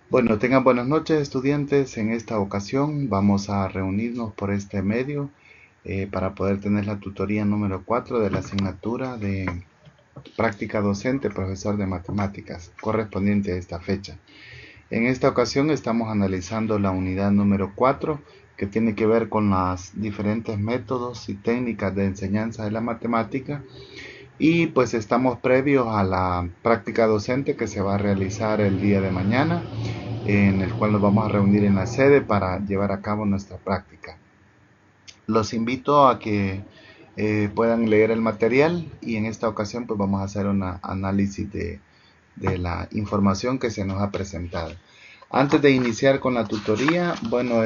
Bueno, tengan buenas noches, estudiantes. En esta ocasión vamos a reunirnos por este medio para poder tener la tutoría número 4 de la asignatura de práctica docente, profesor de matemáticas, correspondiente a esta fecha. En esta ocasión estamos analizando la unidad número 4, que tiene que ver con los diferentes métodos y técnicas de enseñanza de la matemática. Y pues estamos previos a la práctica docente que se va a realizar el día de mañana, en el cual nos vamos a reunir en la sede para llevar a cabo nuestra práctica. Los invito a que puedan leer el material y en esta ocasión pues vamos a hacer un análisis de la información que se nos ha presentado. Antes de iniciar con la tutoría, bueno,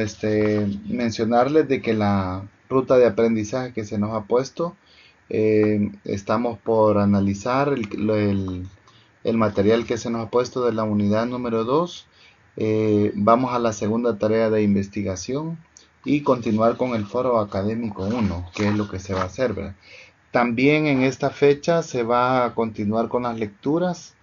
mencionarles de que la ruta de aprendizaje que se nos ha puesto, estamos por analizar el material que se nos ha puesto de la unidad número 2. Vamos a la segunda tarea de investigación y continuar con el foro académico 1, que es lo que se va a hacer, ¿verdad? También en esta fecha se va a continuar con las lecturas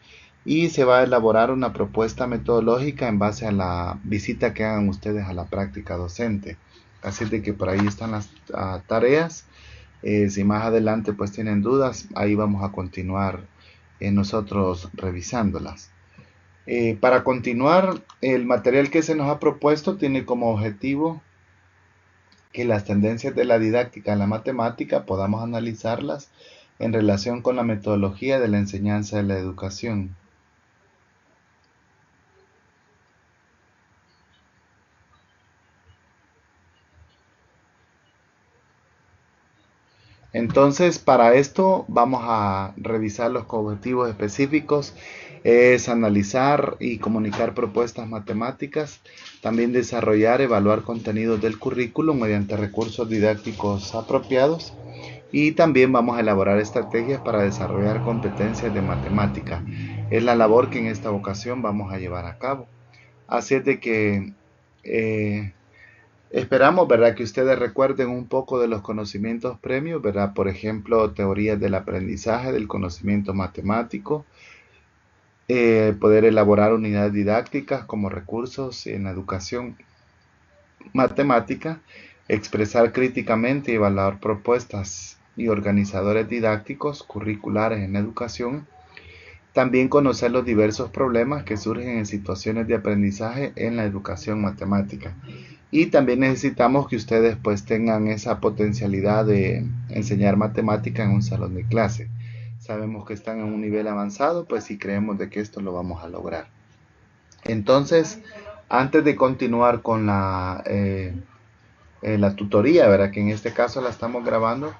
y se va a elaborar una propuesta metodológica en base a la visita que hagan ustedes a la práctica docente. Así de que por ahí están las tareas. Si más adelante pues tienen dudas, ahí vamos a continuar nosotros revisándolas. Para continuar, el material que se nos ha propuesto tiene como objetivo que las tendencias de la didáctica en la matemática podamos analizarlas en relación con la metodología de la enseñanza de la educación. Entonces, para esto vamos a revisar los objetivos específicos, es analizar y comunicar propuestas matemáticas, también desarrollar, evaluar contenidos del currículo mediante recursos didácticos apropiados y también vamos a elaborar estrategias para desarrollar competencias de matemática. Es la labor que en esta ocasión vamos a llevar a cabo. Así es de que eh, esperamos, ¿verdad?, que ustedes recuerden un poco de los conocimientos premios, ¿verdad? Por ejemplo, teorías del aprendizaje, del conocimiento matemático, poder elaborar unidades didácticas como recursos en la educación matemática, expresar críticamente y evaluar propuestas y organizadores didácticos curriculares en educación, también conocer los diversos problemas que surgen en situaciones de aprendizaje en la educación matemática. Y también necesitamos que ustedes pues tengan esa potencialidad de enseñar matemática en un salón de clase. Sabemos que están en un nivel avanzado, pues sí creemos de que esto lo vamos a lograr. Entonces, antes de continuar con la tutoría, ¿verdad? Que en este caso la estamos grabando,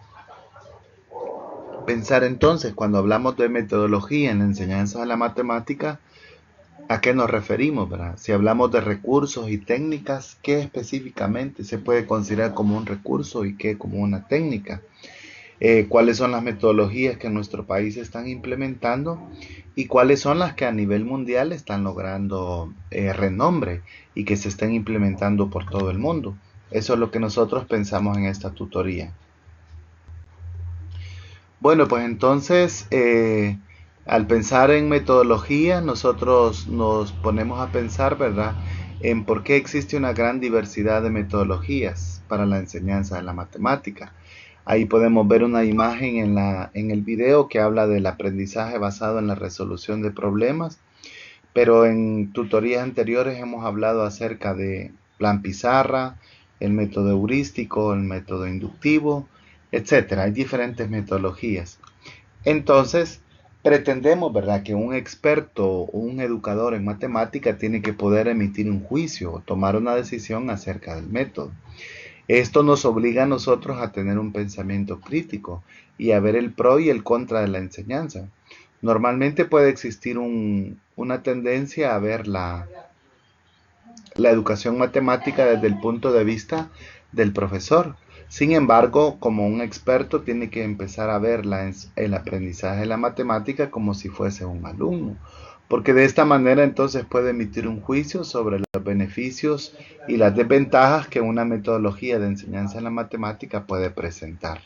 pensar entonces cuando hablamos de metodología en la enseñanza de la matemática, ¿a qué nos referimos, verdad? Si hablamos de recursos y técnicas, ¿qué específicamente se puede considerar como un recurso y qué como una técnica? ¿Cuáles son las metodologías que en nuestro país están implementando y cuáles son las que a nivel mundial están logrando renombre y que se están implementando por todo el mundo? Eso es lo que nosotros pensamos en esta tutoría. Bueno, pues entonces, al pensar en metodología, nosotros nos ponemos a pensar, ¿verdad?, en por qué existe una gran diversidad de metodologías para la enseñanza de la matemática. Ahí podemos ver una imagen en el video que habla del aprendizaje basado en la resolución de problemas, pero en tutorías anteriores hemos hablado acerca de plan pizarra, el método heurístico, el método inductivo, etcétera. Hay diferentes metodologías. Entonces, pretendemos, ¿verdad?, que un experto o un educador en matemática tiene que poder emitir un juicio o tomar una decisión acerca del método. Esto nos obliga a nosotros a tener un pensamiento crítico y a ver el pro y el contra de la enseñanza. Normalmente puede existir una tendencia a ver la educación matemática desde el punto de vista del profesor. Sin embargo, como un experto tiene que empezar a ver el aprendizaje de la matemática como si fuese un alumno, porque de esta manera entonces puede emitir un juicio sobre los beneficios y las desventajas que una metodología de enseñanza en la matemática puede presentar.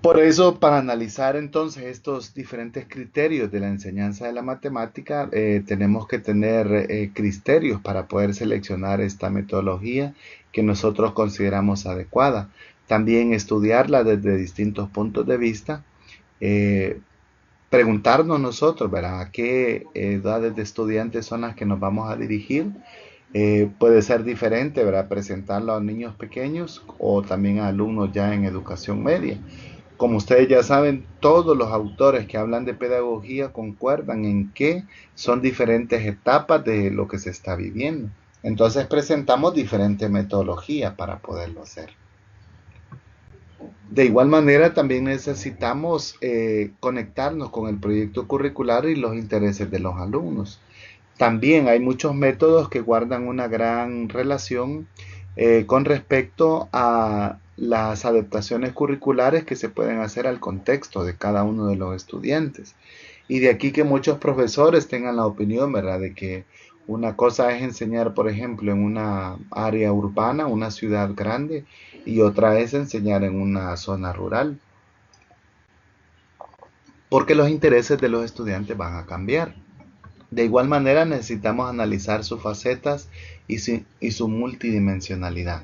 Por eso, para analizar entonces estos diferentes criterios de la enseñanza de la matemática, tenemos que tener criterios para poder seleccionar esta metodología que nosotros consideramos adecuada. También estudiarla desde distintos puntos de vista. Preguntarnos nosotros, ¿verdad? ¿A qué edades de estudiantes son las que nos vamos a dirigir? Puede ser diferente, ¿verdad? Presentarlo a niños pequeños o también a alumnos ya en educación media. Como ustedes ya saben, todos los autores que hablan de pedagogía concuerdan en que son diferentes etapas de lo que se está viviendo. Entonces presentamos diferentes metodologías para poderlo hacer. De igual manera, también necesitamos conectarnos con el proyecto curricular y los intereses de los alumnos. También hay muchos métodos que guardan una gran relación con respecto a las adaptaciones curriculares que se pueden hacer al contexto de cada uno de los estudiantes. Y de aquí que muchos profesores tengan la opinión, ¿verdad?, de que una cosa es enseñar, por ejemplo, en una área urbana, una ciudad grande, y otra es enseñar en una zona rural, porque los intereses de los estudiantes van a cambiar. De igual manera necesitamos analizar sus facetas y su multidimensionalidad.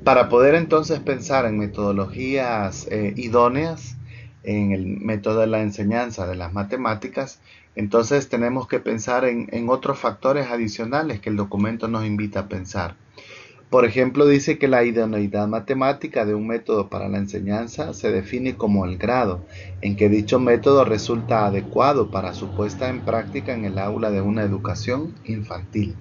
Para poder entonces pensar en metodologías idóneas, en el método de la enseñanza de las matemáticas, entonces tenemos que pensar en otros factores adicionales que el documento nos invita a pensar. Por ejemplo, dice que la idoneidad matemática de un método para la enseñanza se define como el grado en que dicho método resulta adecuado para su puesta en práctica en el aula de una educación infantil.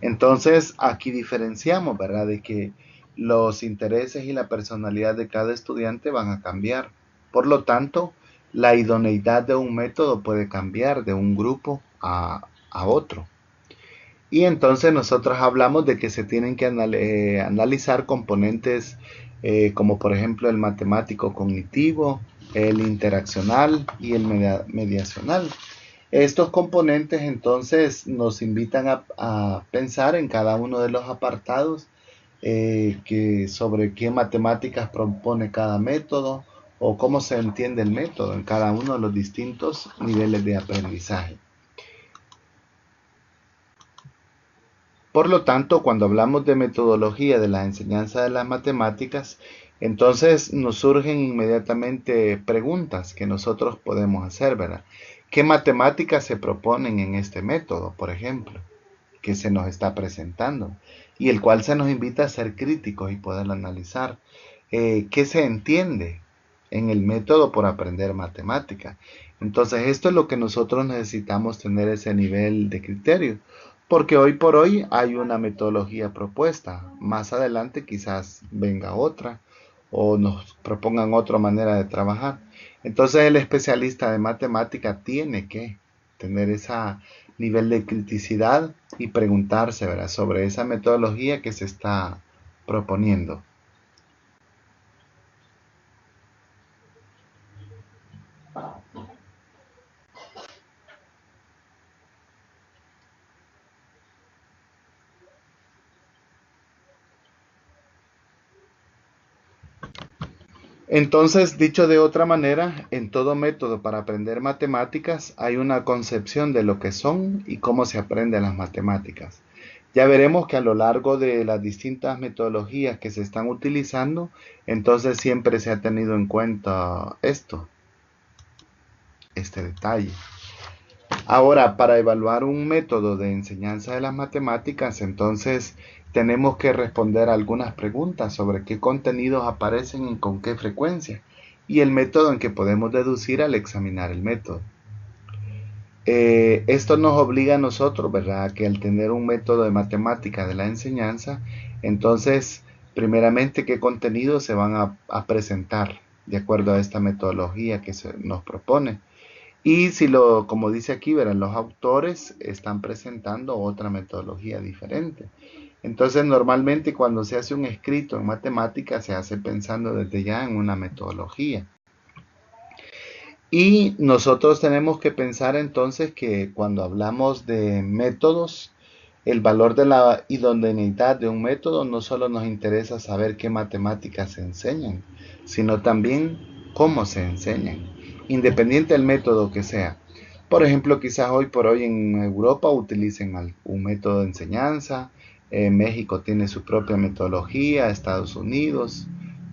Entonces, aquí diferenciamos, ¿verdad?, de que los intereses y la personalidad de cada estudiante van a cambiar. Por lo tanto, la idoneidad de un método puede cambiar de un grupo a otro. Y entonces nosotros hablamos de que se tienen que analizar componentes como por ejemplo el matemático cognitivo, el interaccional y el mediacional. Estos componentes entonces nos invitan a pensar en cada uno de los apartados sobre qué matemáticas propone cada método o cómo se entiende el método en cada uno de los distintos niveles de aprendizaje. Por lo tanto, cuando hablamos de metodología de la enseñanza de las matemáticas, entonces nos surgen inmediatamente preguntas que nosotros podemos hacer, ¿verdad? ¿Qué matemáticas se proponen en este método, por ejemplo, que se nos está presentando? Y el cual se nos invita a ser críticos y poder analizar. ¿Qué se entiende en el método por aprender matemática? Entonces, esto es lo que nosotros necesitamos tener ese nivel de criterio. Porque hoy por hoy hay una metodología propuesta. Más adelante quizás venga otra o nos propongan otra manera de trabajar. Entonces el especialista de matemática tiene que tener ese nivel de criticidad y preguntarse, ¿verdad?, sobre esa metodología que se está proponiendo. Entonces, dicho de otra manera, en todo método para aprender matemáticas hay una concepción de lo que son y cómo se aprenden las matemáticas. Ya veremos que a lo largo de las distintas metodologías que se están utilizando, entonces siempre se ha tenido en cuenta este detalle. Ahora, para evaluar un método de enseñanza de las matemáticas, entonces tenemos que responder algunas preguntas sobre qué contenidos aparecen y con qué frecuencia, y el método en que podemos deducir al examinar el método. Esto nos obliga a nosotros, ¿verdad?, que al tener un método de matemática de la enseñanza, entonces, primeramente, qué contenidos se van a presentar de acuerdo a esta metodología que se nos propone. Y si como dice aquí, verán, los autores están presentando otra metodología diferente. Entonces, normalmente cuando se hace un escrito en matemática, se hace pensando desde ya en una metodología. Y nosotros tenemos que pensar entonces que cuando hablamos de métodos, El valor de la idoneidad de un método no solo nos interesa saber qué matemáticas se enseñan, sino también cómo se enseñan, independiente del método que sea. Por ejemplo, quizás hoy por hoy en Europa utilicen un método de enseñanza, México tiene su propia metodología, Estados Unidos,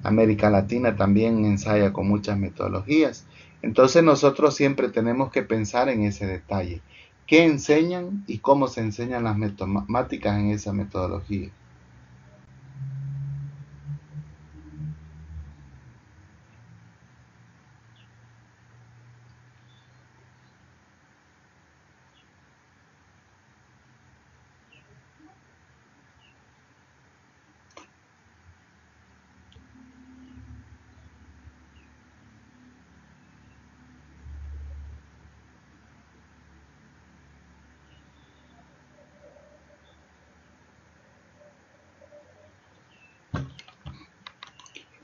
América Latina también ensaya con muchas metodologías. Entonces nosotros siempre tenemos que pensar en ese detalle. ¿Qué enseñan y cómo se enseñan las matemáticas en esa metodología?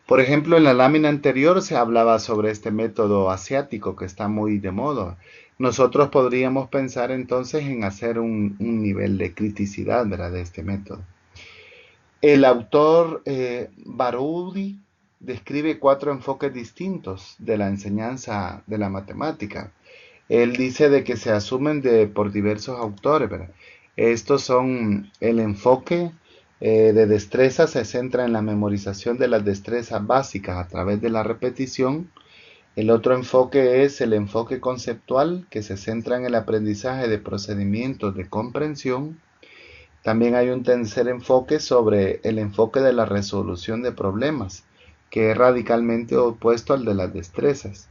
Por ejemplo, en la lámina anterior se hablaba sobre este método asiático que está muy de moda. Nosotros podríamos pensar entonces en hacer un nivel de criticidad, ¿verdad?, de este método. El autor Baroudi describe 4 enfoques distintos de la enseñanza de la matemática. Él dice de que se asumen por diversos autores, ¿verdad? Estos son el enfoque de destreza, se centra en la memorización de las destrezas básicas a través de la repetición. El otro enfoque es el enfoque conceptual, que se centra en el aprendizaje de procedimientos de comprensión. También hay un tercer enfoque sobre el enfoque de la resolución de problemas, que es radicalmente opuesto al de las destrezas.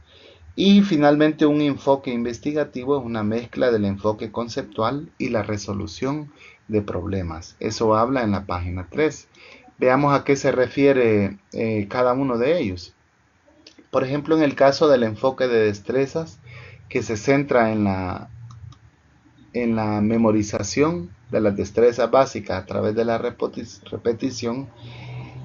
Y finalmente un enfoque investigativo es una mezcla del enfoque conceptual y la resolución de problemas. Eso habla en la página 3. Veamos a qué se refiere cada uno de ellos. Por ejemplo, en el caso del enfoque de destrezas, que se centra en la memorización de las destrezas básicas a través de la repetición,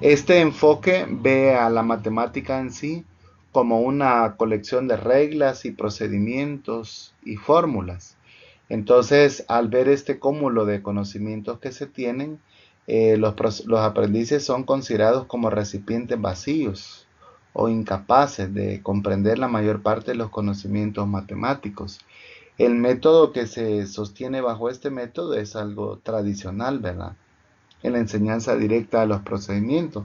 este enfoque ve a la matemática en sí como una colección de reglas y procedimientos y fórmulas. Entonces, al ver este cúmulo de conocimientos que se tienen, los aprendices son considerados como recipientes vacíos o incapaces de comprender la mayor parte de los conocimientos matemáticos. El método que se sostiene bajo este método es algo tradicional, ¿verdad?, en la enseñanza directa de los procedimientos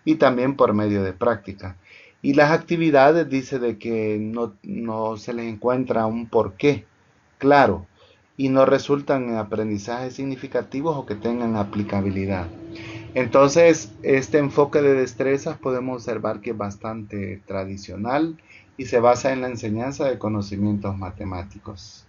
y también por medio de práctica. Y las actividades dice de que no se les encuentra un porqué claro y no resultan en aprendizajes significativos o que tengan aplicabilidad. Entonces, este enfoque de destrezas podemos observar que es bastante tradicional y se basa en la enseñanza de conocimientos matemáticos.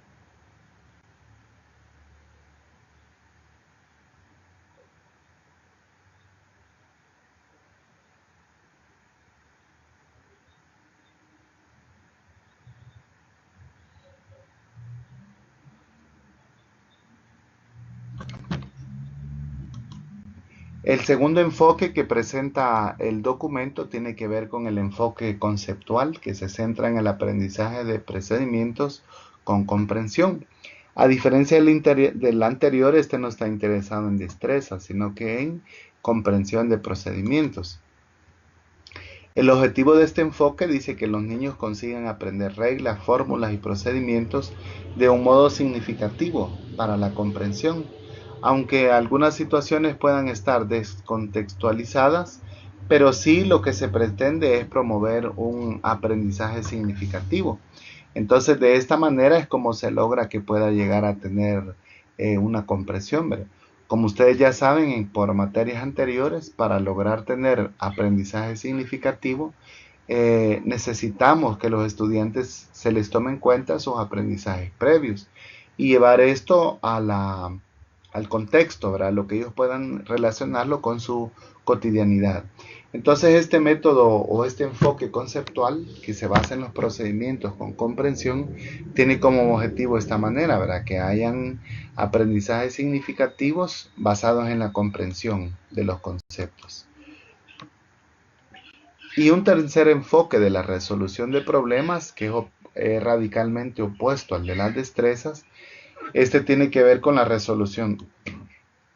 El segundo enfoque que presenta el documento tiene que ver con el enfoque conceptual, que se centra en el aprendizaje de procedimientos con comprensión. A diferencia del anterior, este no está interesado en destreza, sino que en comprensión de procedimientos. El objetivo de este enfoque dice que los niños consigan aprender reglas, fórmulas y procedimientos de un modo significativo para la comprensión, aunque algunas situaciones puedan estar descontextualizadas, pero sí lo que se pretende es promover un aprendizaje significativo. Entonces, de esta manera es como se logra que pueda llegar a tener una comprensión, ¿verdad? Como ustedes ya saben, por materias anteriores, para lograr tener aprendizaje significativo, necesitamos que los estudiantes se les tome en cuenta sus aprendizajes previos y llevar esto al contexto, ¿verdad? Lo que ellos puedan relacionarlo con su cotidianidad. Entonces este método o este enfoque conceptual que se basa en los procedimientos con comprensión tiene como objetivo esta manera, ¿verdad? Que hayan aprendizajes significativos basados en la comprensión de los conceptos. Y un tercer enfoque de la resolución de problemas que es radicalmente opuesto al de las destrezas. Este tiene que ver con la resolución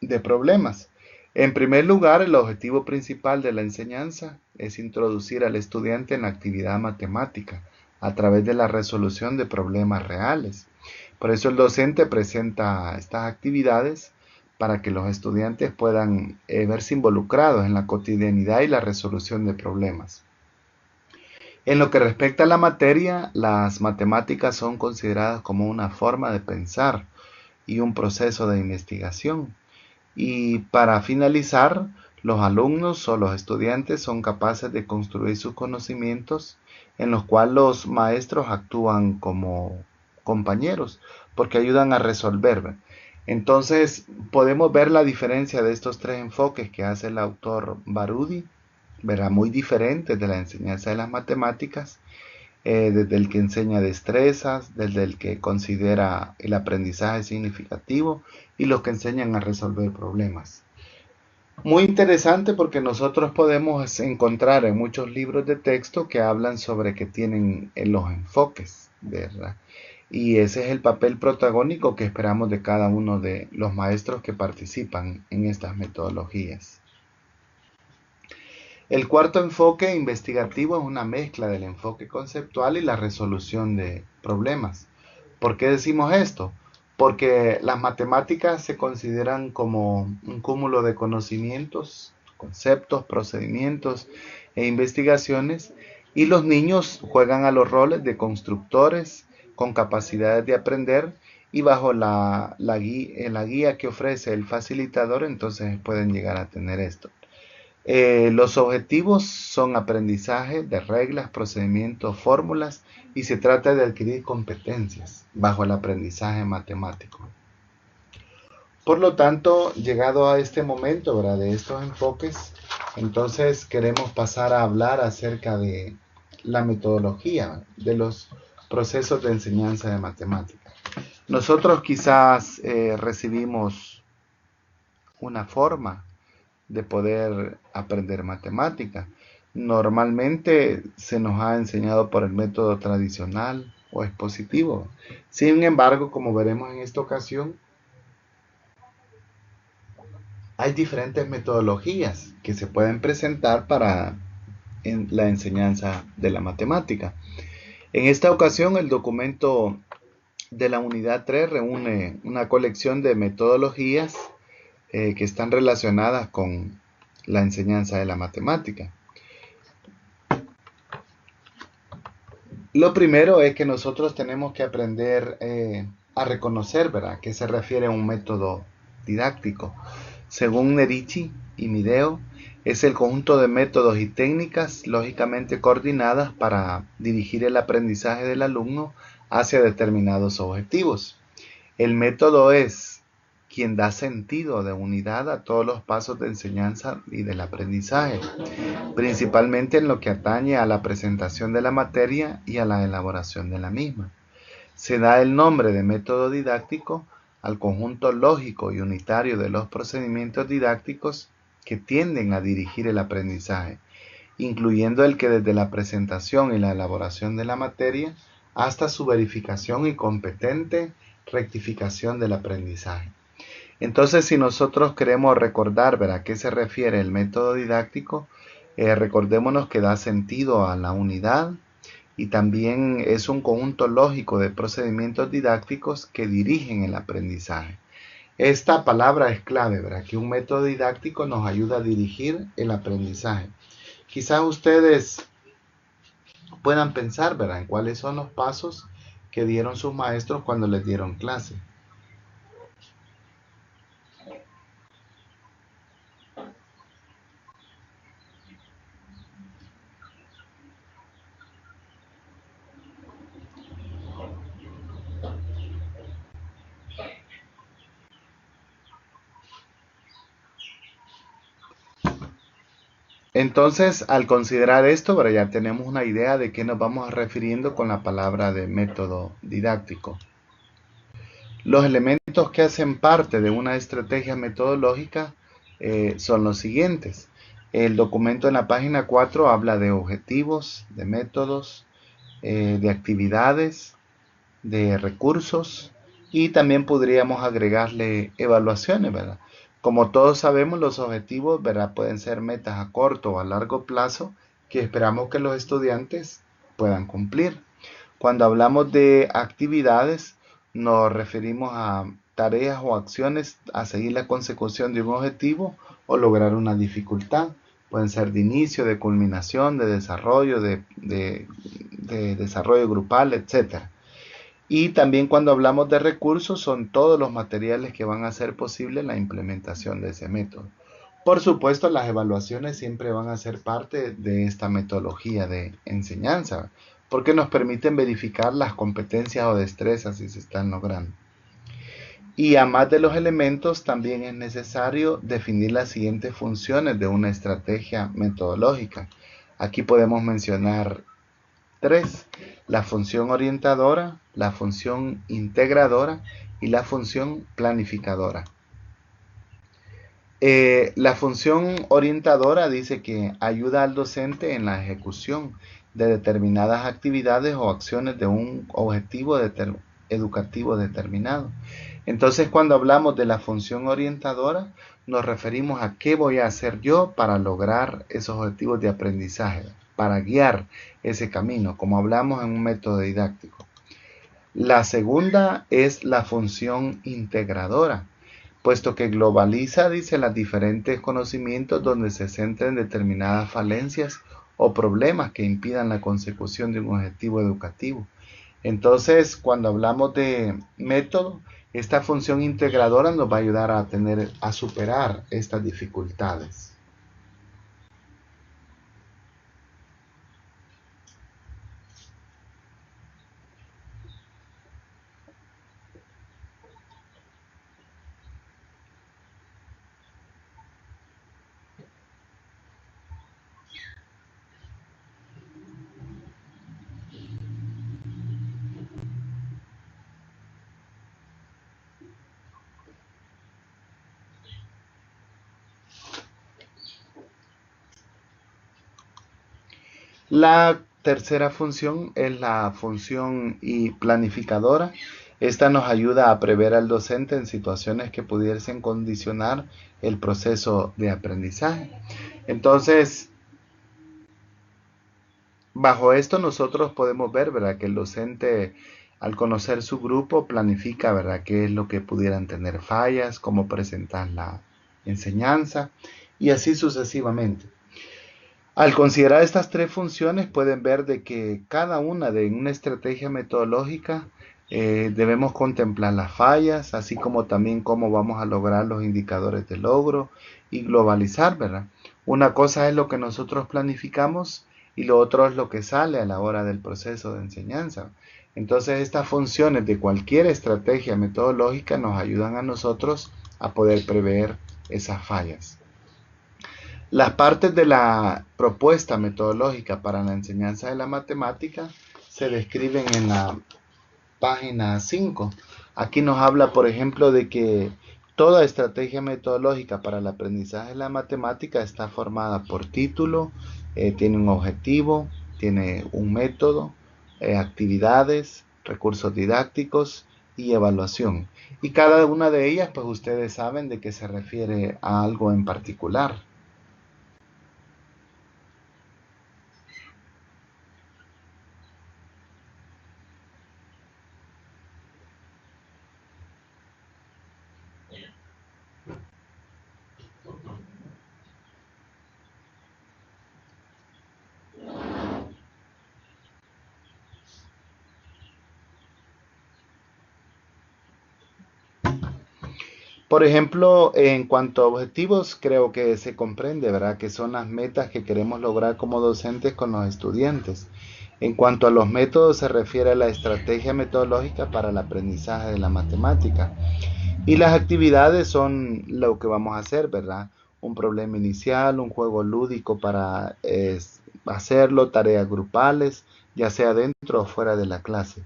de problemas. En primer lugar, el objetivo principal de la enseñanza es introducir al estudiante en la actividad matemática a través de la resolución de problemas reales. Por eso el docente presenta estas actividades para que los estudiantes puedan verse involucrados en la cotidianidad y la resolución de problemas. En lo que respecta a la materia, las matemáticas son consideradas como una forma de pensar y un proceso de investigación. Y para finalizar, los alumnos o los estudiantes son capaces de construir sus conocimientos en los cuales los maestros actúan como compañeros porque ayudan a resolver. Entonces podemos ver la diferencia de estos tres enfoques que hace el autor Barudi, verá, muy diferentes de la enseñanza de las matemáticas, desde el que enseña destrezas, desde el que considera el aprendizaje significativo y los que enseñan a resolver problemas. Muy interesante porque nosotros podemos encontrar en muchos libros de texto que hablan sobre que tienen los enfoques, ¿verdad? Y ese es el papel protagónico que esperamos de cada uno de los maestros que participan en estas metodologías. El cuarto enfoque investigativo es una mezcla del enfoque conceptual y la resolución de problemas. ¿Por qué decimos esto? Porque las matemáticas se consideran como un cúmulo de conocimientos, conceptos, procedimientos e investigaciones, y los niños juegan a los roles de constructores con capacidades de aprender, y bajo la guía que ofrece el facilitador, entonces pueden llegar a tener esto. Los objetivos son aprendizaje de reglas, procedimientos, fórmulas, y se trata de adquirir competencias bajo el aprendizaje matemático. Por lo tanto, llegado a este momento, ¿verdad?, de estos enfoques, entonces queremos pasar a hablar acerca de la metodología de los procesos de enseñanza de matemáticas. Nosotros quizás recibimos una forma de poder aprender matemática. Normalmente se nos ha enseñado por el método tradicional o expositivo. Sin embargo, como veremos en esta ocasión, hay diferentes metodologías que se pueden presentar para la enseñanza de la matemática. En esta ocasión, el documento de la unidad 3 reúne una colección de metodologías que están relacionadas con la enseñanza de la matemática. Lo primero es que nosotros tenemos que aprender a reconocer, ¿verdad?, a qué se refiere a un método didáctico. Según Nerici y Mideo, es el conjunto de métodos y técnicas lógicamente coordinadas para dirigir el aprendizaje del alumno hacia determinados objetivos. El método es quien da sentido de unidad a todos los pasos de enseñanza y del aprendizaje, principalmente en lo que atañe a la presentación de la materia y a la elaboración de la misma. Se da el nombre de método didáctico al conjunto lógico y unitario de los procedimientos didácticos que tienden a dirigir el aprendizaje, incluyendo el que desde la presentación y la elaboración de la materia hasta su verificación y competente rectificación del aprendizaje. Entonces, si nosotros queremos recordar, ¿verdad?, a qué se refiere el método didáctico, recordémonos que da sentido a la unidad y también es un conjunto lógico de procedimientos didácticos que dirigen el aprendizaje. Esta palabra es clave, ¿verdad?, que un método didáctico nos ayuda a dirigir el aprendizaje. Quizás ustedes puedan pensar, ¿verdad?, en cuáles son los pasos que dieron sus maestros cuando les dieron clase. Entonces, al considerar esto, bueno, ya tenemos una idea de qué nos vamos refiriendo con la palabra de método didáctico. Los elementos que hacen parte de una estrategia metodológica son los siguientes. El documento en la página 4 habla de objetivos, de métodos, de actividades, de recursos, y también podríamos agregarle evaluaciones, ¿verdad? Como todos sabemos, los objetivos, ¿verdad?, pueden ser metas a corto o a largo plazo que esperamos que los estudiantes puedan cumplir. Cuando hablamos de actividades, nos referimos a tareas o acciones a seguir la consecución de un objetivo o lograr una dificultad. Pueden ser de inicio, de culminación, de desarrollo, de desarrollo grupal, etc. Y también cuando hablamos de recursos, son todos los materiales que van a hacer posible la implementación de ese método. Por supuesto, las evaluaciones siempre van a ser parte de esta metodología de enseñanza, porque nos permiten verificar las competencias o destrezas si se están logrando. Y además de los elementos, también es necesario definir las siguientes funciones de una estrategia metodológica. Aquí podemos mencionar tres: la función orientadora, la función integradora y la función planificadora. La función orientadora dice que ayuda al docente en la ejecución de determinadas actividades o acciones de un objetivo educativo determinado. Entonces, cuando hablamos de la función orientadora, nos referimos a qué voy a hacer yo para lograr esos objetivos de aprendizaje, para guiar ese camino, como hablamos en un método didáctico. La segunda es la función integradora, puesto que globaliza, dice, los diferentes conocimientos donde se centren determinadas falencias o problemas que impidan la consecución de un objetivo educativo. Entonces, cuando hablamos de método, esta función integradora nos va a ayudar a superar estas dificultades. La tercera función es la función planificadora. Esta nos ayuda a prever al docente en situaciones que pudiesen condicionar el proceso de aprendizaje. Entonces, bajo esto nosotros podemos ver, ¿verdad?, que el docente, al conocer su grupo, planifica, ¿verdad?, qué es lo que pudieran tener fallas, cómo presentar la enseñanza y así sucesivamente. Al considerar estas tres funciones, pueden ver de que cada una de una estrategia metodológica debemos contemplar las fallas, así como también cómo vamos a lograr los indicadores de logro y globalizar, ¿verdad? Una cosa es lo que nosotros planificamos y lo otro es lo que sale a la hora del proceso de enseñanza. Entonces, estas funciones de cualquier estrategia metodológica nos ayudan a nosotros a poder prever esas fallas. Las partes de la propuesta metodológica para la enseñanza de la matemática se describen en la página 5. Aquí nos habla, por ejemplo, de que toda estrategia metodológica para el aprendizaje de la matemática está formada por título, tiene un objetivo, tiene un método, actividades, recursos didácticos y evaluación. Y cada una de ellas, pues ustedes saben de qué se refiere a algo en particular. Por ejemplo, en cuanto a objetivos, creo que se comprende, ¿verdad?, que son las metas que queremos lograr como docentes con los estudiantes. En cuanto a los métodos, se refiere a la estrategia metodológica para el aprendizaje de la matemática. Y las actividades son lo que vamos a hacer, ¿verdad? Un problema inicial, un juego lúdico para hacerlo, tareas grupales, ya sea dentro o fuera de la clase.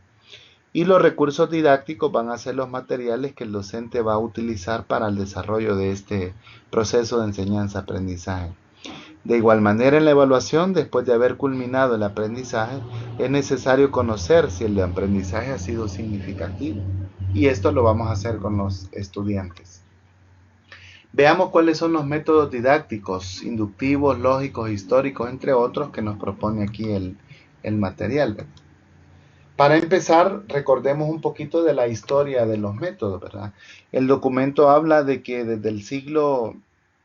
Y los recursos didácticos van a ser los materiales que el docente va a utilizar para el desarrollo de este proceso de enseñanza-aprendizaje. De igual manera, en la evaluación, después de haber culminado el aprendizaje, es necesario conocer si el aprendizaje ha sido significativo. Y esto lo vamos a hacer con los estudiantes. Veamos cuáles son los métodos didácticos, inductivos, lógicos, históricos, entre otros, que nos propone aquí el material, ¿verdad? Para empezar, recordemos un poquito de la historia de los métodos, ¿verdad? El documento habla de que desde el siglo,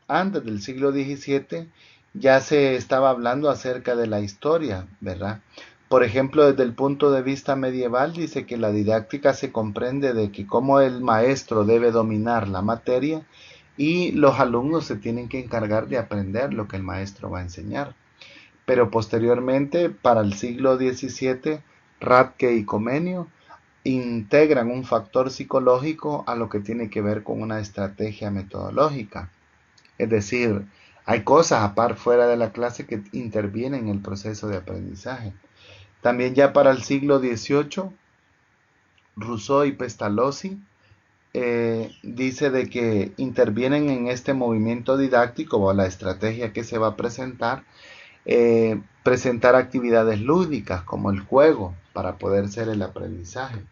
antes del siglo XVII, ya se estaba hablando acerca de la historia, ¿verdad? Por ejemplo, desde el punto de vista medieval, dice que la didáctica se comprende de que cómo el maestro debe dominar la materia y los alumnos se tienen que encargar de aprender lo que el maestro va a enseñar. Pero posteriormente, para el siglo XVII, Radke y Comenio integran un factor psicológico a lo que tiene que ver con una estrategia metodológica. Es decir, hay cosas aparte fuera de la clase que intervienen en el proceso de aprendizaje. También ya para el siglo XVIII, Rousseau y Pestalozzi dice de que intervienen en este movimiento didáctico o la estrategia que se va a presentar actividades lúdicas como el juego para poder ser el aprendizaje.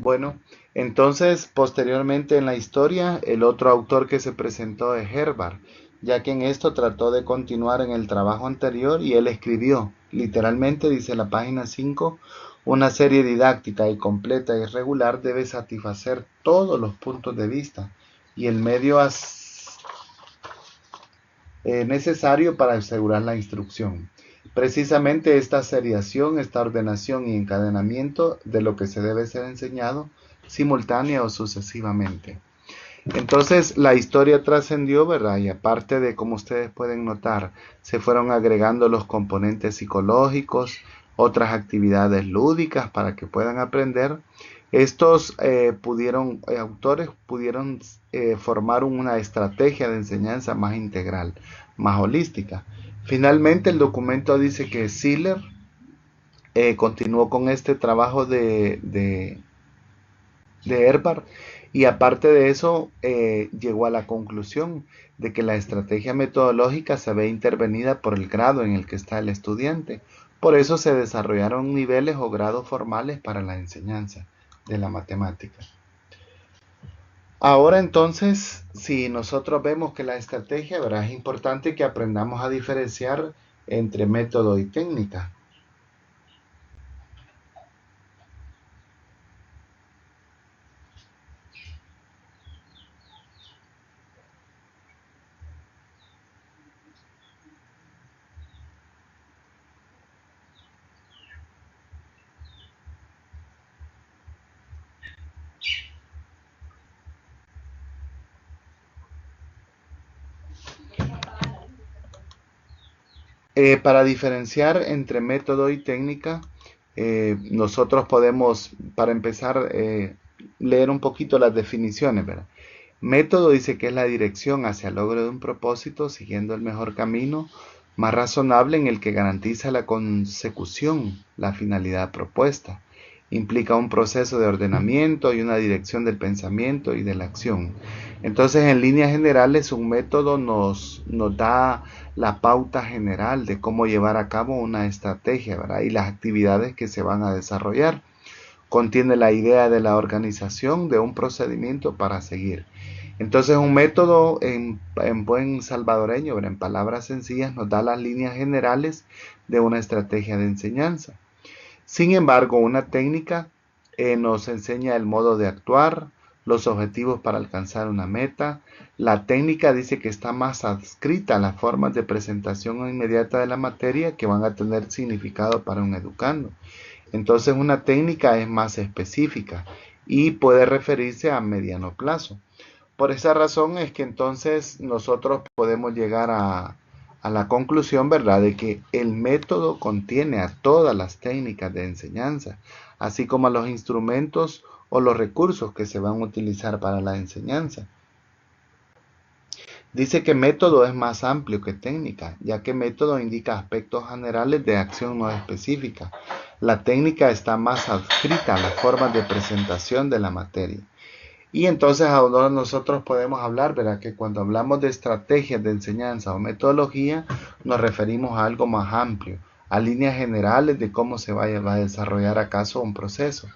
Bueno, entonces posteriormente en la historia el otro autor que se presentó es Herbart, ya que en esto trató de continuar en el trabajo anterior y él escribió, literalmente dice la página 5, una serie didáctica y completa y regular debe satisfacer todos los puntos de vista y el medio necesario para asegurar la instrucción. Precisamente esta seriación, esta ordenación y encadenamiento de lo que se debe ser enseñado simultánea o sucesivamente. Entonces la historia trascendió, ¿verdad? Y aparte de, como ustedes pueden notar, se fueron agregando los componentes psicológicos, otras actividades lúdicas para que puedan aprender. Estos autores pudieron formar una estrategia de enseñanza más integral, más holística. Finalmente el documento dice que Schiller continuó con este trabajo de Herbart y aparte de eso llegó a la conclusión de que la estrategia metodológica se ve intervenida por el grado en el que está el estudiante. Por eso se desarrollaron niveles o grados formales para la enseñanza de la matemática. Ahora entonces, si nosotros vemos que la estrategia, ¿verdad? Es importante que aprendamos a diferenciar entre método y técnica. Para diferenciar entre método y técnica, nosotros podemos, para empezar, leer un poquito las definiciones, ¿verdad? Método dice que es la dirección hacia el logro de un propósito siguiendo el mejor camino más razonable en el que garantiza la consecución, la finalidad propuesta. Implica un proceso de ordenamiento y una dirección del pensamiento y de la acción. Entonces, en líneas generales, un método nos da la pauta general de cómo llevar a cabo una estrategia, ¿verdad? Y las actividades que se van a desarrollar. Contiene la idea de la organización de un procedimiento para seguir. Entonces un método en buen salvadoreño, en palabras sencillas, nos da las líneas generales de una estrategia de enseñanza. Sin embargo, una técnica nos enseña el modo de actuar, los objetivos para alcanzar una meta. La técnica dice que está más adscrita a las formas de presentación inmediata de la materia que van a tener significado para un educando. Entonces una técnica es más específica y puede referirse a mediano plazo. Por esa razón es que entonces nosotros podemos llegar a la conclusión, ¿verdad?, de que el método contiene a todas las técnicas de enseñanza, así como a los instrumentos o los recursos que se van a utilizar para la enseñanza. Dice que método es más amplio que técnica, ya que método indica aspectos generales de acción no específica. La técnica está más adscrita a las formas de presentación de la materia. Y entonces ahora nosotros podemos hablar, ¿verdad? Que cuando hablamos de estrategias de enseñanza o metodología, nos referimos a algo más amplio, a líneas generales de cómo se va a desarrollar acaso un proceso.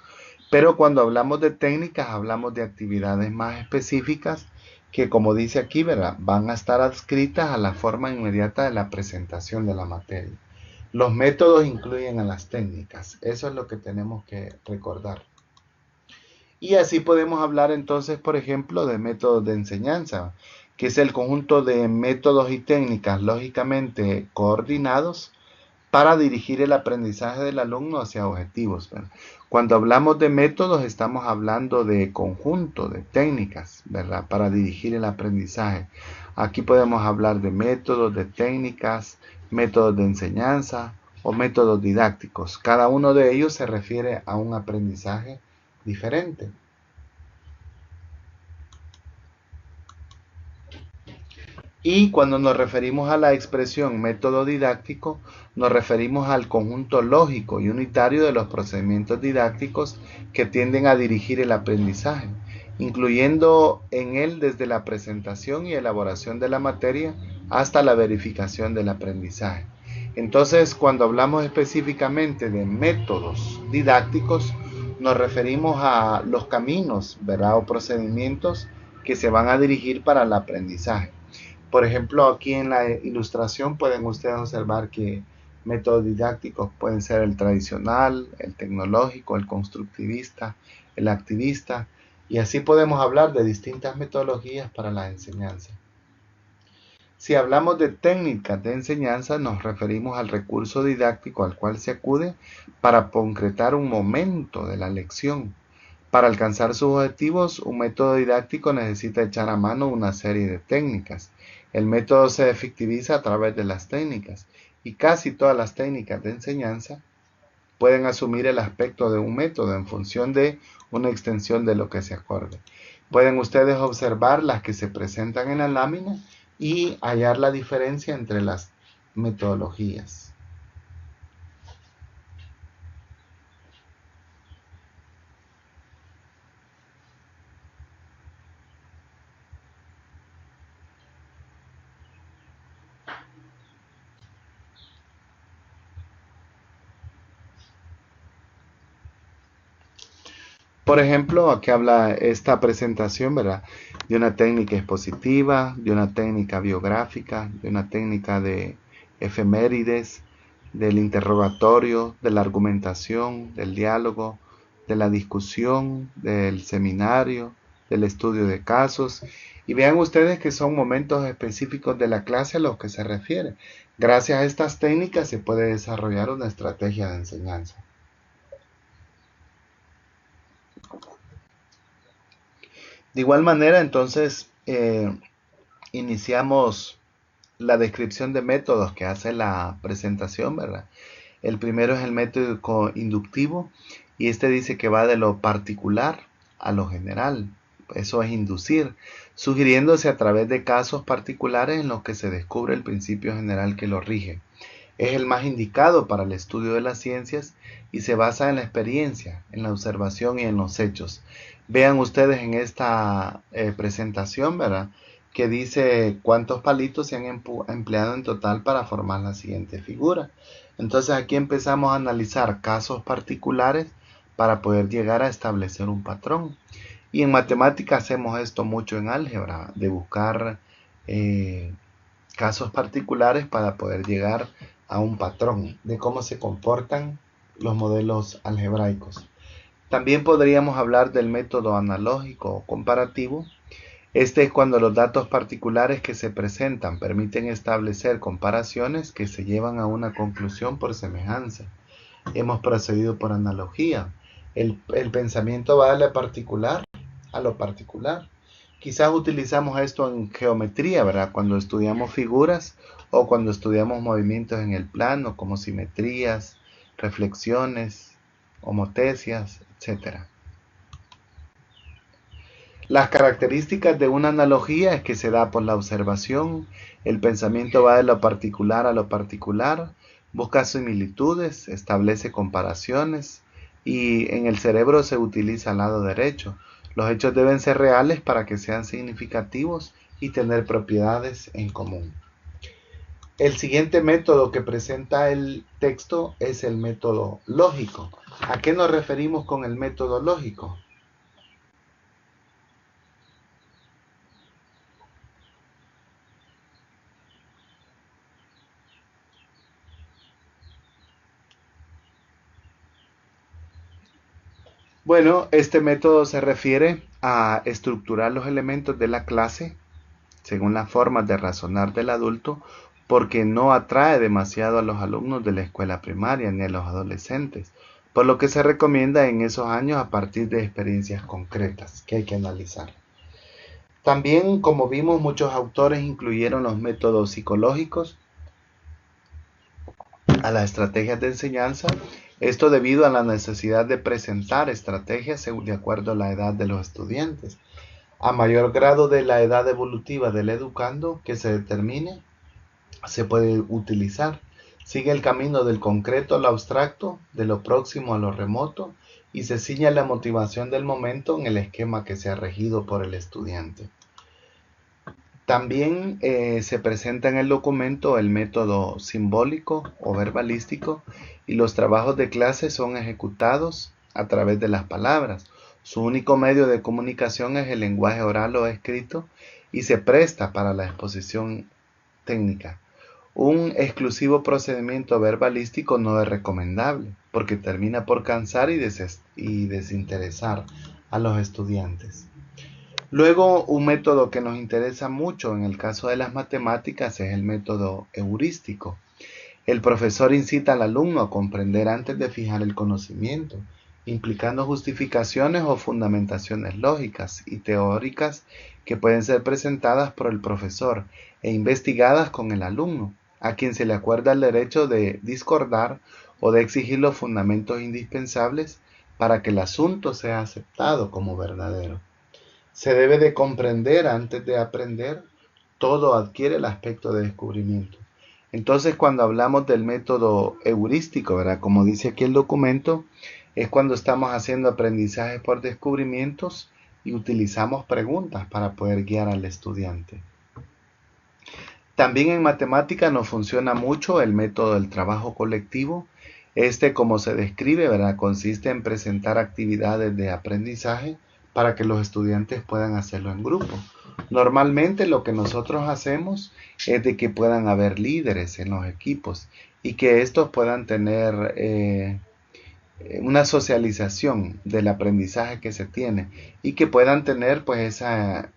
Pero cuando hablamos de técnicas, hablamos de actividades más específicas que, como dice aquí, ¿verdad? Van a estar adscritas a la forma inmediata de la presentación de la materia. Los métodos incluyen a las técnicas. Eso es lo que tenemos que recordar. Y así podemos hablar entonces, por ejemplo, de métodos de enseñanza, que es el conjunto de métodos y técnicas lógicamente coordinados para dirigir el aprendizaje del alumno hacia objetivos, ¿verdad? Cuando hablamos de métodos estamos hablando de conjunto de técnicas, ¿verdad? Para dirigir el aprendizaje. Aquí podemos hablar de métodos, de técnicas, métodos de enseñanza o métodos didácticos. Cada uno de ellos se refiere a un aprendizaje diferente. Y cuando nos referimos a la expresión método didáctico, nos referimos al conjunto lógico y unitario de los procedimientos didácticos que tienden a dirigir el aprendizaje, incluyendo en él desde la presentación y elaboración de la materia hasta la verificación del aprendizaje. Entonces, cuando hablamos específicamente de métodos didácticos, nos referimos a los caminos, ¿verdad? O procedimientos que se van a dirigir para el aprendizaje. Por ejemplo, aquí en la ilustración pueden ustedes observar que métodos didácticos pueden ser el tradicional, el tecnológico, el constructivista, el activista, y así podemos hablar de distintas metodologías para la enseñanza. Si hablamos de técnicas de enseñanza, nos referimos al recurso didáctico al cual se acude para concretar un momento de la lección. Para alcanzar sus objetivos, un método didáctico necesita echar a mano una serie de técnicas. El método se efectiviza a través de las técnicas y casi todas las técnicas de enseñanza pueden asumir el aspecto de un método en función de una extensión de lo que se acorde. Pueden ustedes observar las que se presentan en la lámina y hallar la diferencia entre las metodologías. Por ejemplo, aquí habla esta presentación, ¿verdad? De una técnica expositiva, de una técnica biográfica, de una técnica de efemérides, del interrogatorio, de la argumentación, del diálogo, de la discusión, del seminario, del estudio de casos. Y vean ustedes que son momentos específicos de la clase a los que se refiere. Gracias a estas técnicas se puede desarrollar una estrategia de enseñanza. De igual manera, entonces, iniciamos la descripción de métodos que hace la presentación, ¿verdad? El primero es el método inductivo y este dice que va de lo particular a lo general. Eso es inducir, sugiriéndose a través de casos particulares en los que se descubre el principio general que lo rige. Es el más indicado para el estudio de las ciencias y se basa en la experiencia, en la observación y en los hechos. Vean ustedes en esta presentación, ¿verdad? Que dice cuántos palitos se han empleado en total para formar la siguiente figura. Entonces aquí empezamos a analizar casos particulares para poder llegar a establecer un patrón. Y en matemática hacemos esto mucho en álgebra, de buscar casos particulares para poder llegar a un patrón de cómo se comportan los modelos algebraicos. También podríamos hablar del método analógico o comparativo. Este es cuando los datos particulares que se presentan permiten establecer comparaciones que se llevan a una conclusión por semejanza. Hemos procedido por analogía. El pensamiento va de lo particular a lo particular. Quizás utilizamos esto en geometría, ¿verdad? Cuando estudiamos figuras o cuando estudiamos movimientos en el plano como simetrías, reflexiones, homotesias, etc. Las características de una analogía es que se da por la observación, el pensamiento va de lo particular a lo particular, busca similitudes, establece comparaciones y en el cerebro se utiliza el lado derecho. Los hechos deben ser reales para que sean significativos y tener propiedades en común. El siguiente método que presenta el texto es el método lógico. ¿A qué nos referimos con el método lógico? Bueno, este método se refiere a estructurar los elementos de la clase según las formas de razonar del adulto, porque no atrae demasiado a los alumnos de la escuela primaria ni a los adolescentes, por lo que se recomienda en esos años a partir de experiencias concretas que hay que analizar. También, como vimos, muchos autores incluyeron los métodos psicológicos a las estrategias de enseñanza, esto debido a la necesidad de presentar estrategias de acuerdo a la edad de los estudiantes. A mayor grado de la edad evolutiva del educando que se determine, se puede utilizar. Sigue el camino del concreto a lo abstracto, de lo próximo a lo remoto, y se ciña la motivación del momento en el esquema que se ha regido por el estudiante. También se presenta en el documento el método simbólico o verbalístico, y los trabajos de clase son ejecutados a través de las palabras. Su único medio de comunicación es el lenguaje oral o escrito y se presta para la exposición técnica. Un exclusivo procedimiento verbalístico no es recomendable porque termina por cansar y desinteresar a los estudiantes. Luego, un método que nos interesa mucho en el caso de las matemáticas es el método heurístico. El profesor incita al alumno a comprender antes de fijar el conocimiento, implicando justificaciones o fundamentaciones lógicas y teóricas que pueden ser presentadas por el profesor e investigadas con el alumno, a quien se le acuerda el derecho de discordar o de exigir los fundamentos indispensables para que el asunto sea aceptado como verdadero. Se debe de comprender antes de aprender, todo adquiere el aspecto de descubrimiento. Entonces, cuando hablamos del método heurístico, ¿verdad? Como dice aquí el documento, es cuando estamos haciendo aprendizaje por descubrimientos y utilizamos preguntas para poder guiar al estudiante. También en matemática nos funciona mucho el método del trabajo colectivo. Este, como se describe, ¿verdad? Consiste en presentar actividades de aprendizaje para que los estudiantes puedan hacerlo en grupo. Normalmente lo que nosotros hacemos es de que puedan haber líderes en los equipos y que estos puedan tener una socialización del aprendizaje que se tiene y que puedan tener pues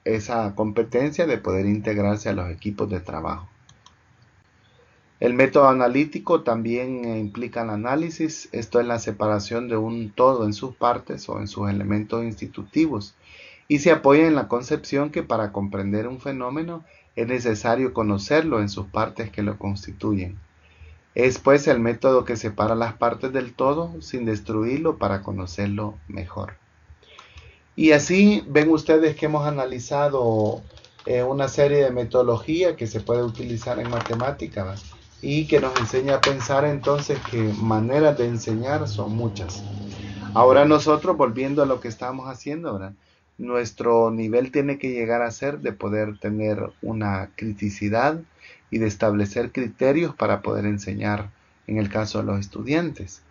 esa competencia de poder integrarse a los equipos de trabajo. El método analítico también implica el análisis, esto es la separación de un todo en sus partes o en sus elementos institutivos, y se apoya en la concepción que para comprender un fenómeno es necesario conocerlo en sus partes que lo constituyen. Es pues el método que separa las partes del todo sin destruirlo para conocerlo mejor. Y así ven ustedes que hemos analizado una serie de metodologías que se puede utilizar en matemática, ¿verdad? Y que nos enseña a pensar entonces que maneras de enseñar son muchas. Ahora nosotros, volviendo a lo que estamos haciendo, ¿verdad? Nuestro nivel tiene que llegar a ser de poder tener una criticidad y de establecer criterios para poder enseñar en el caso de los estudiantes.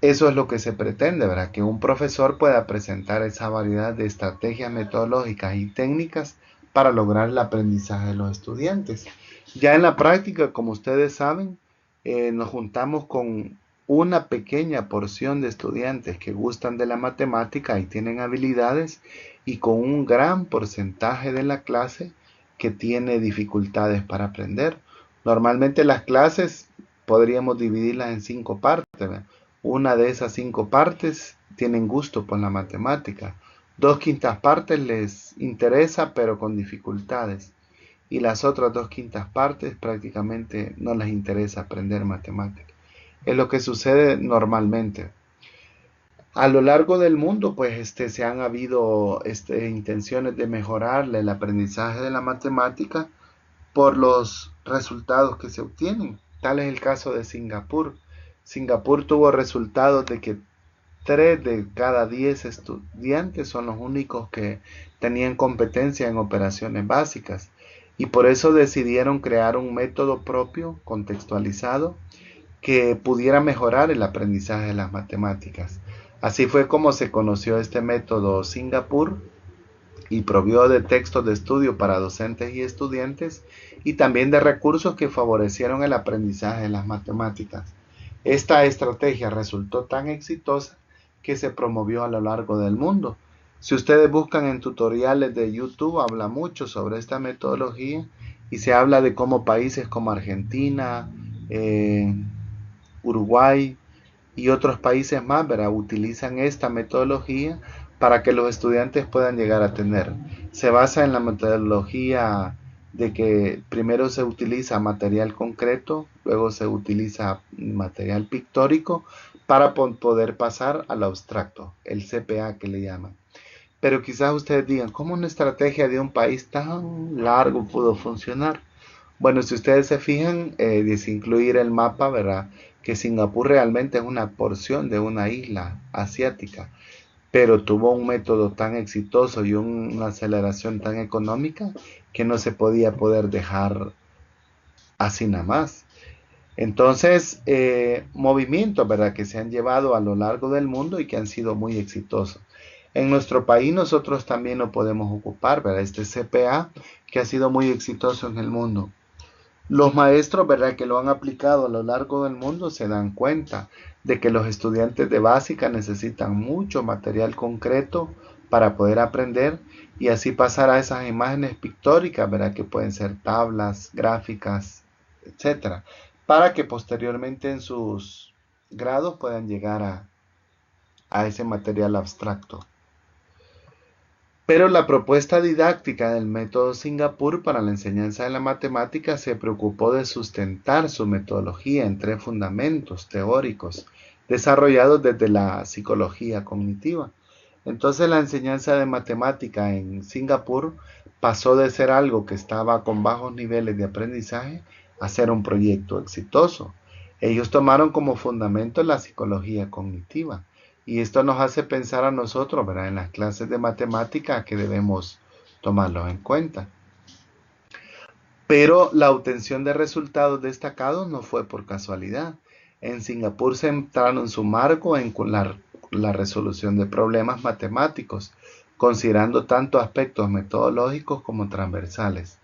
Eso es lo que se pretende, ¿verdad? Que un profesor pueda presentar esa variedad de estrategias metodológicas y técnicas para lograr el aprendizaje de los estudiantes. Ya en la práctica, como ustedes saben, nos juntamos con una pequeña porción de estudiantes que gustan de la matemática y tienen habilidades y con un gran porcentaje de la clase que tiene dificultades para aprender. Normalmente las clases podríamos dividirlas en 5 partes, ¿verdad? Una de esas 5 partes tienen gusto por la matemática. 2/5 partes les interesa pero con dificultades. Y las otras 2/5 partes prácticamente no les interesa aprender matemática. Es lo que sucede normalmente. A lo largo del mundo, pues se han habido intenciones de mejorar el aprendizaje de la matemática por los resultados que se obtienen. Tal es el caso de Singapur. Singapur tuvo resultados de que 3 de cada 10 estudiantes son los únicos que tenían competencia en operaciones básicas y por eso decidieron crear un método propio, contextualizado, que pudiera mejorar el aprendizaje de las matemáticas. Así fue como se conoció este método Singapur y provió de textos de estudio para docentes y estudiantes y también de recursos que favorecieron el aprendizaje de las matemáticas. Esta estrategia resultó tan exitosa que se promovió a lo largo del mundo. Si ustedes buscan en tutoriales de YouTube, habla mucho sobre esta metodología y se habla de cómo países como Argentina, Uruguay y otros países más, ¿verdad?, utilizan esta metodología para que los estudiantes puedan llegar a tener. Se basa en la metodología de que primero se utiliza material concreto, luego se utiliza material pictórico para poder pasar al abstracto, el CPA que le llaman. Pero quizás ustedes digan, ¿cómo una estrategia de un país tan largo pudo funcionar? Bueno, si ustedes se fijan, dice incluir el mapa, ¿verdad? Que Singapur realmente es una porción de una isla asiática, pero tuvo un método tan exitoso y una aceleración tan económica que no se podía poder dejar así nada más. Entonces, movimientos, ¿verdad?, que se han llevado a lo largo del mundo y que han sido muy exitosos. En nuestro país nosotros también lo podemos ocupar, ¿verdad? Este CPA que ha sido muy exitoso en el mundo. Los maestros, ¿verdad?, que lo han aplicado a lo largo del mundo se dan cuenta de que los estudiantes de básica necesitan mucho material concreto para poder aprender y así pasar a esas imágenes pictóricas, ¿verdad?, que pueden ser tablas, gráficas, etcétera, para que posteriormente en sus grados puedan llegar a ese material abstracto. Pero la propuesta didáctica del método Singapur para la enseñanza de la matemática se preocupó de sustentar su metodología en 3 fundamentos teóricos desarrollados desde la psicología cognitiva. Entonces la enseñanza de matemática en Singapur pasó de ser algo que estaba con bajos niveles de aprendizaje a ser un proyecto exitoso. Ellos tomaron como fundamento la psicología cognitiva. Y esto nos hace pensar a nosotros, ¿verdad?, en las clases de matemática que debemos tomarlo en cuenta. Pero la obtención de resultados destacados no fue por casualidad. En Singapur centraron su marco en la resolución de problemas matemáticos, considerando tanto aspectos metodológicos como transversales.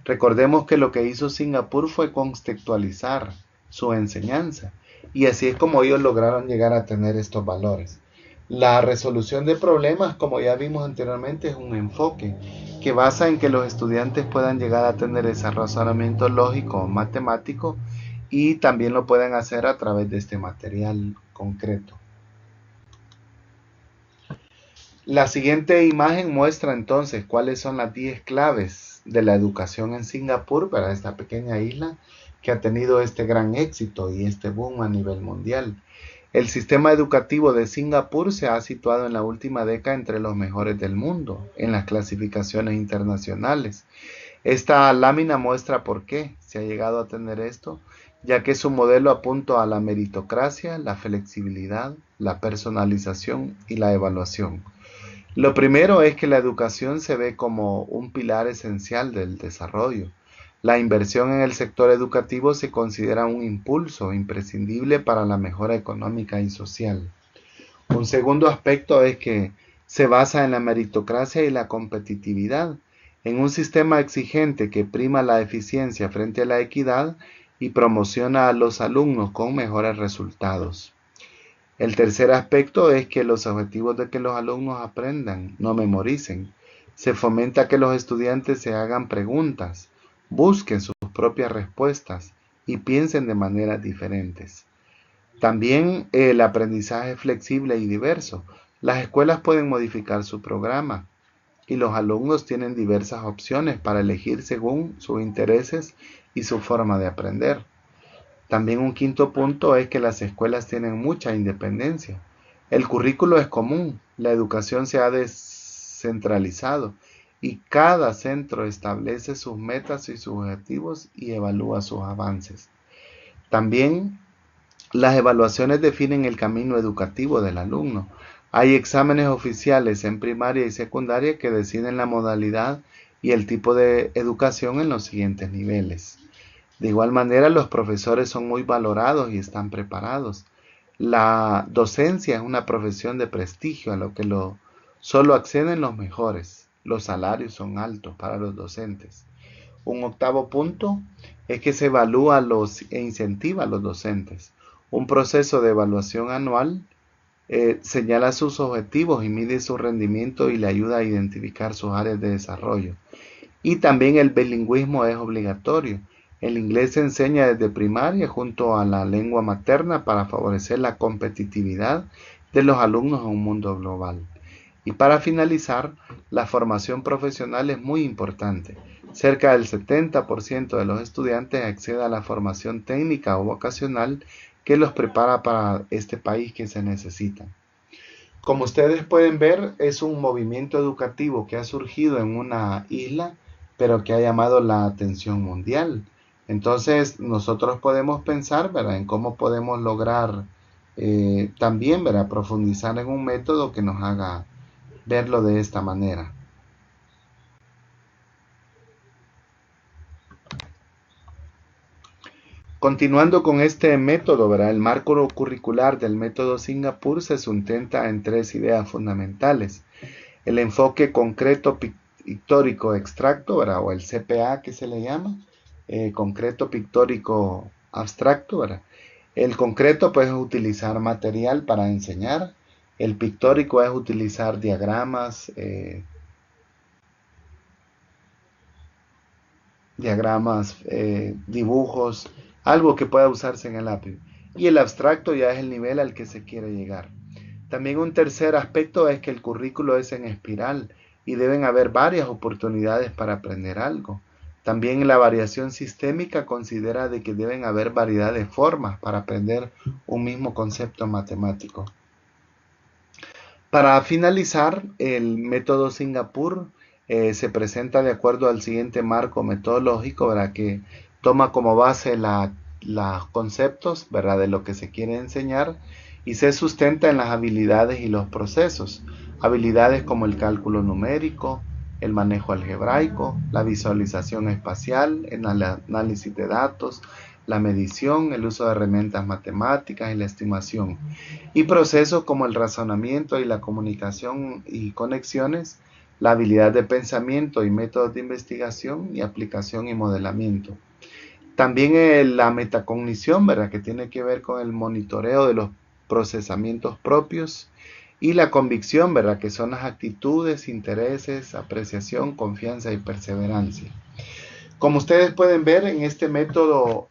Recordemos que lo que hizo Singapur fue contextualizar su enseñanza y así es como ellos lograron llegar a tener estos valores. La resolución de problemas, como ya vimos anteriormente, es un enfoque que basa en que los estudiantes puedan llegar a tener ese razonamiento lógico matemático y también lo pueden hacer a través de este material concreto. La siguiente imagen muestra entonces cuáles son las 10 claves de la educación en Singapur para esta pequeña isla que ha tenido este gran éxito y este boom a nivel mundial. El sistema educativo de Singapur se ha situado en la última década entre los mejores del mundo en las clasificaciones internacionales. Esta lámina muestra por qué se ha llegado a tener esto, ya que su modelo apunta a la meritocracia, la flexibilidad, la personalización y la evaluación. Lo primero es que la educación se ve como un pilar esencial del desarrollo. La inversión en el sector educativo se considera un impulso imprescindible para la mejora económica y social. Un segundo aspecto es que se basa en la meritocracia y la competitividad, en un sistema exigente que prima la eficiencia frente a la equidad y promociona a los alumnos con mejores resultados. El tercer aspecto es que los objetivos de que los alumnos aprendan, no memoricen. Se fomenta que los estudiantes se hagan preguntas, busquen sus propias respuestas y piensen de maneras diferentes. También el aprendizaje flexible y diverso. Las escuelas pueden modificar su programa y los alumnos tienen diversas opciones para elegir según sus intereses y su forma de aprender. También un quinto punto es que las escuelas tienen mucha independencia. El currículo es común, la educación se ha descentralizado y cada centro establece sus metas y sus objetivos y evalúa sus avances. También Las evaluaciones definen el camino educativo del alumno. Hay exámenes oficiales en primaria y secundaria que deciden la modalidad y el tipo de educación en los siguientes niveles. De igual manera, los profesores son muy valorados y están preparados. La docencia es una profesión de prestigio a lo que solo acceden los mejores. Los salarios son altos para los docentes. Un octavo punto es que se evalúa e incentiva a los docentes. Un proceso de evaluación anual señala sus objetivos y mide su rendimiento y le ayuda a identificar sus áreas de desarrollo. Y también el bilingüismo es obligatorio. El inglés se enseña desde primaria junto a la lengua materna para favorecer la competitividad de los alumnos en un mundo global. Y para finalizar, la formación profesional es muy importante. Cerca del 70% de los estudiantes accede a la formación técnica o vocacional que los prepara para este país que se necesita. Como ustedes pueden ver, es un movimiento educativo que ha surgido en una isla, pero que ha llamado la atención mundial. Entonces, nosotros podemos pensar, ¿verdad?, en cómo podemos lograr también, ¿verdad?, profundizar en un método que nos haga verlo de esta manera. Continuando con este método, ¿verdad?, el marco curricular del método Singapur se sustenta en tres ideas fundamentales. El enfoque concreto pictórico extracto, ¿verdad?, o el CPA que se le llama, concreto pictórico abstracto, ¿verdad? El concreto pues es utilizar material para enseñar, el pictórico es utilizar diagramas, dibujos, algo que pueda usarse en el lápiz. Y el abstracto ya es el nivel al que se quiere llegar. También un tercer aspecto es que el currículo es en espiral y deben haber varias oportunidades para aprender algo. También la variación sistémica considera de que deben haber variedad de formas para aprender un mismo concepto matemático. Para finalizar, el método Singapur se presenta de acuerdo al siguiente marco metodológico, ¿verdad?, que toma como base los conceptos, ¿verdad?, de lo que se quiere enseñar y se sustenta en las habilidades y los procesos. Habilidades como el cálculo numérico, el manejo algebraico, la visualización espacial, el análisis de datos, la medición, el uso de herramientas matemáticas y la estimación. Y procesos como el razonamiento y la comunicación y conexiones, la habilidad de pensamiento y métodos de investigación y aplicación y modelamiento. También la metacognición, ¿verdad?, que tiene que ver con el monitoreo de los procesamientos propios, y la convicción, ¿verdad?, que son las actitudes, intereses, apreciación, confianza y perseverancia. Como ustedes pueden ver, en este método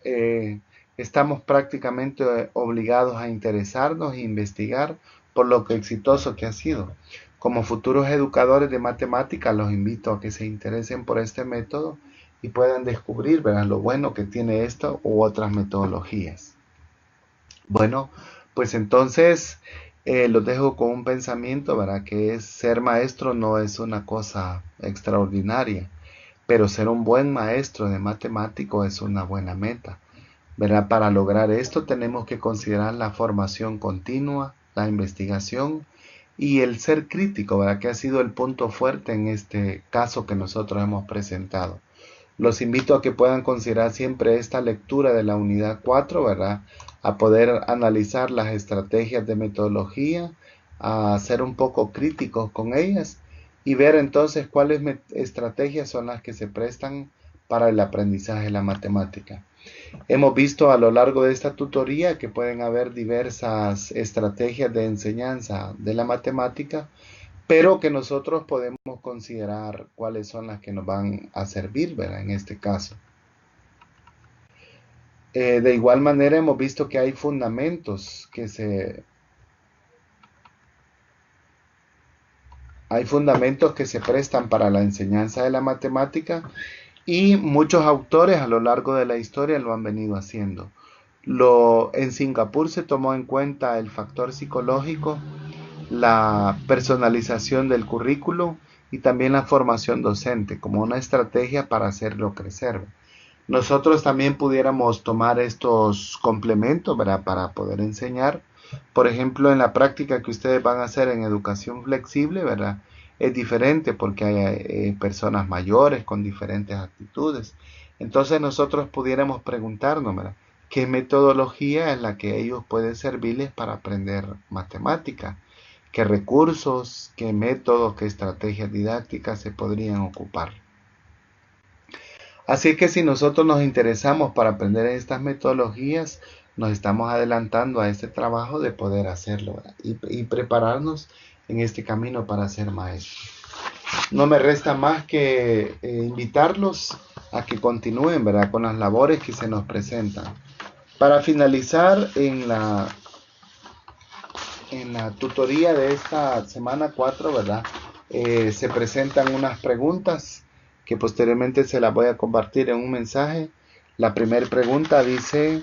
estamos prácticamente obligados a interesarnos e investigar por lo que exitoso que ha sido. Como futuros educadores de matemáticas, los invito a que se interesen por este método y puedan descubrir, ¿verdad?, lo bueno que tiene esto u otras metodologías. Bueno, pues entonces los dejo con un pensamiento, ¿verdad?, que es ser maestro no es una cosa extraordinaria, pero ser un buen maestro de matemático es una buena meta, ¿verdad? Para lograr esto tenemos que considerar la formación continua, la investigación y el ser crítico, ¿verdad?, que ha sido el punto fuerte en este caso que nosotros hemos presentado. Los invito a que puedan considerar siempre esta lectura de la unidad 4, ¿verdad?, a poder analizar las estrategias de metodología, a ser un poco críticos con ellas y ver entonces cuáles estrategias son las que se prestan para el aprendizaje de la matemática. Hemos visto a lo largo de esta tutoría que pueden haber diversas estrategias de enseñanza de la matemática, pero que nosotros podemos considerar cuáles son las que nos van a servir, ¿verdad?, en este caso. De igual manera hemos visto que hay fundamentos que se prestan para la enseñanza de la matemática y muchos autores a lo largo de la historia lo han venido haciendo. En Singapur se tomó en cuenta el factor psicológico, la personalización del currículo y también la formación docente como una estrategia para hacerlo crecer. Nosotros también pudiéramos tomar estos complementos, ¿verdad? Para poder enseñar. Por ejemplo, en la práctica que ustedes van a hacer en educación flexible, ¿verdad? Es diferente porque hay personas mayores con diferentes actitudes. Entonces nosotros pudiéramos preguntarnos, ¿verdad? ¿Qué metodología es la que ellos pueden servirles para aprender matemática? ¿Qué recursos, qué métodos, qué estrategias didácticas se podrían ocupar? Así que si nosotros nos interesamos para aprender estas metodologías, nos estamos adelantando a este trabajo de poder hacerlo, ¿verdad? Y prepararnos en este camino para ser maestros. No me resta más que invitarlos a que continúen, ¿verdad? Con las labores que se nos presentan. Para finalizar, en la tutoría de esta semana 4, ¿verdad? Se presentan unas preguntas que posteriormente se las voy a compartir en un mensaje. La primera pregunta dice: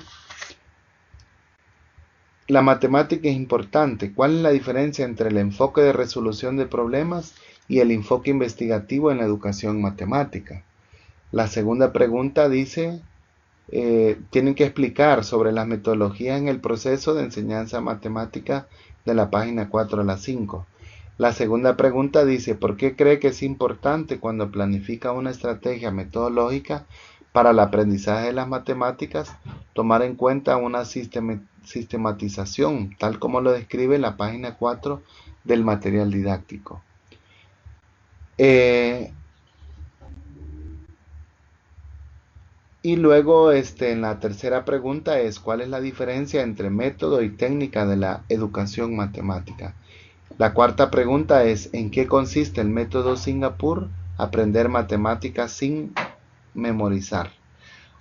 la matemática es importante. ¿Cuál es la diferencia entre el enfoque de resolución de problemas y el enfoque investigativo en la educación matemática? La segunda pregunta dice: tienen que explicar sobre las metodologías en el proceso de enseñanza matemática de la página 4 a la 5. La segunda pregunta dice: ¿por qué cree que es importante cuando planifica una estrategia metodológica para el aprendizaje de las matemáticas tomar en cuenta una sistematización, tal como lo describe la página 4 del material didáctico? Eh, Y luego, en la tercera pregunta es: ¿cuál es la diferencia entre método y técnica de la educación matemática? La cuarta pregunta es: ¿en qué consiste el método Singapur? Aprender matemáticas sin memorizar.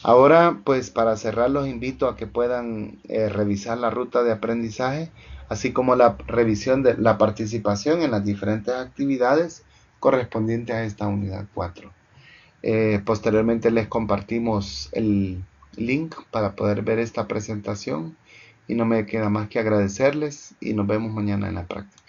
Ahora, pues para cerrar, los invito a que puedan revisar la ruta de aprendizaje, así como la revisión de la participación en las diferentes actividades correspondientes a esta unidad 4. Posteriormente les compartimos el link para poder ver esta presentación y no me queda más que agradecerles y nos vemos mañana en la práctica.